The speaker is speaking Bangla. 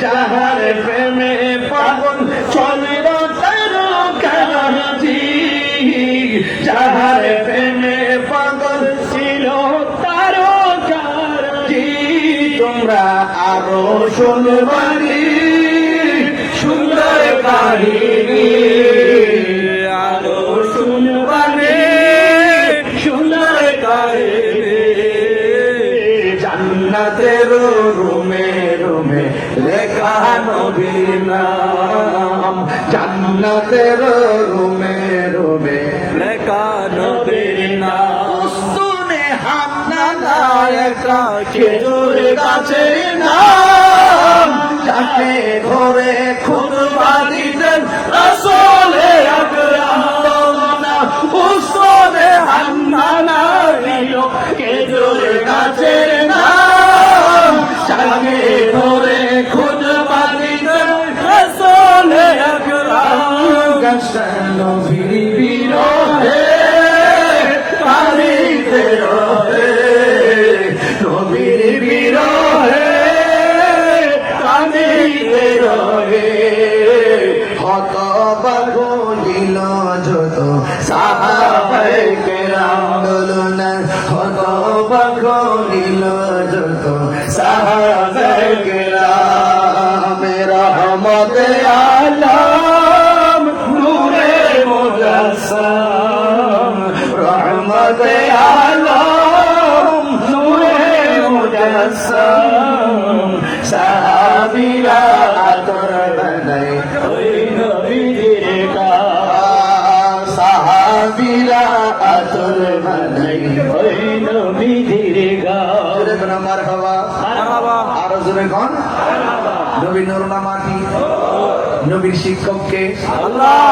যাহার প্রেমে পাগল চলিল তারো কারাজি, যাহার প্রেমে পাগল ছিল তারো কারাজি। তোমরা আরো শুনবানি সুন্দর কাহিনী, আরো শুনবানি সুন্দর কাহিনী। জান্নাতের রুমে রুমে লেখা নবীর নাম, জান্নাতের রুমে রুমে লেখা নবীর নাম। শুনে হান্নানা একা খেজুর গাছের নাম, যাকে ধরে খুতবা দিতেন রাসূলে আকরাম। শুনে হান্নানা খেজুর গাছের নাম, যাকে ধরে খুতবা দিতেন রাসূলে আকরাম। নবীর বিরহে পানিতে রহে, নবীর বিরহে পানিতে রহে। হতবাক হইল যত সাহাবায়ে কেরাম, বলুন হতবাক হইল যত সাহাবায়ে কেরাম। রহমতে আলম নূরে মুজাসসাম, রহমতে আলম নূরে মুজাসসাম। সাহাবীরা আতর বানাই ওই নবীর গান, সাহাবীরা আতর বানাই ওই নবীর গান। জোরে কোন মারহাবা, মারহাবা, আরো জোরে কোন নবী নূর নামাটি। নবীর শিক্ষককে আল্লাহ।